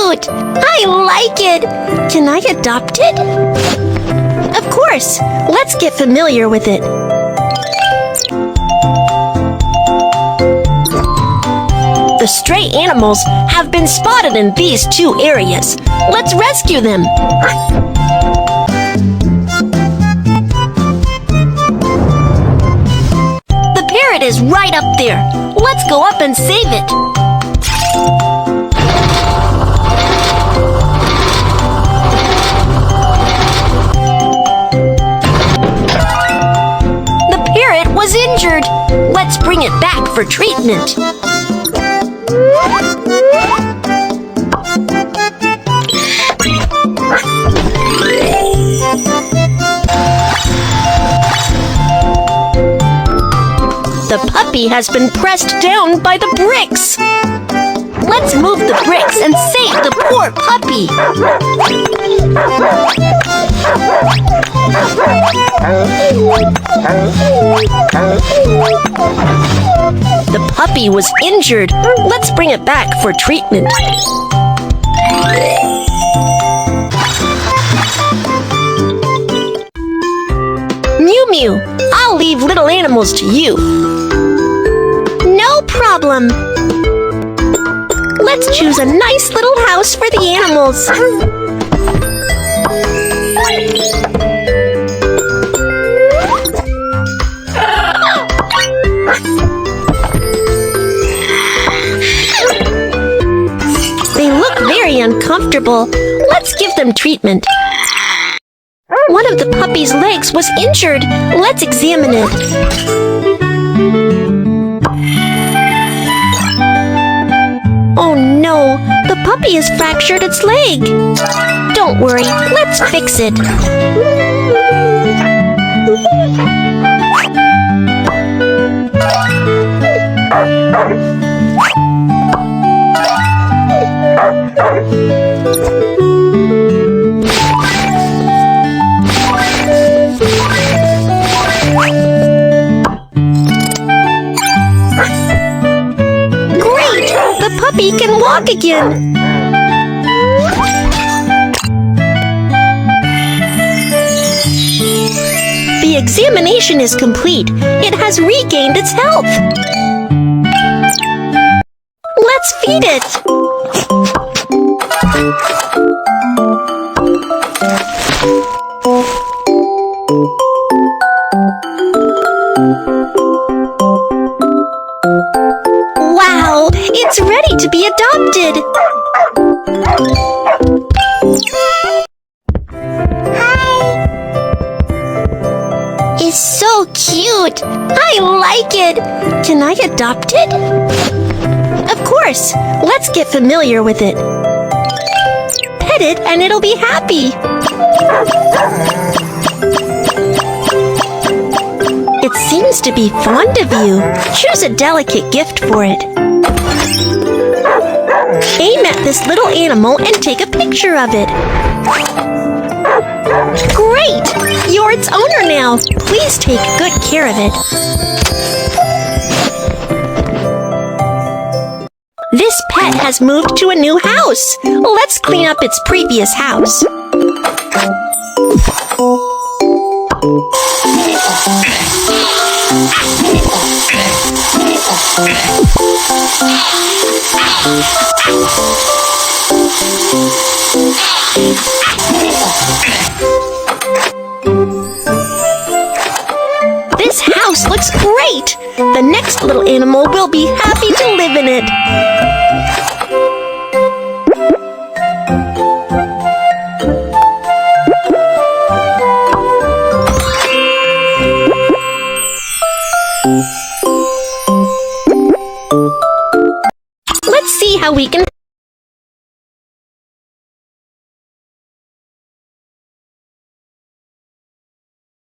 cute! I like it! Can I adopt it? Of course! Let's get familiar with it. The stray animals have been spotted in these two areas. Let's rescue them. The parrot is right up there. Let's go up and save it. The parrot was injured. Let's bring it back for treatment. The puppy has been pressed down by the bricks. Let's move the bricks and save the poor puppy. The puppy was injured. Let's bring it back for treatment. Mew Mew, I'll leave little animals to you. No problem. Let's choose a nice little house for the animals. They look very uncomfortable. Let's give them treatment. One of the puppy's legs was injured. Let's examine it. Oh no, the puppy has fractured its leg. Don't worry, let's fix it. The puppy can walk again. The examination is complete. It has regained its health. Let's feed it. Wow, it's ready to be adopted. Hi. It's so cute. I like it. Can I adopt it? Of course. Let's get familiar with it. Pet it and it'll be happy. It seems to be fond of you. Choose a delicate gift for it. Aim at this little animal and take a picture of it. Great! You're its owner now. Please take good care of it. This pet has moved to a new house. Let's clean up its previous house. This house looks great! The next little animal will be happy to live in it. Let's see how we can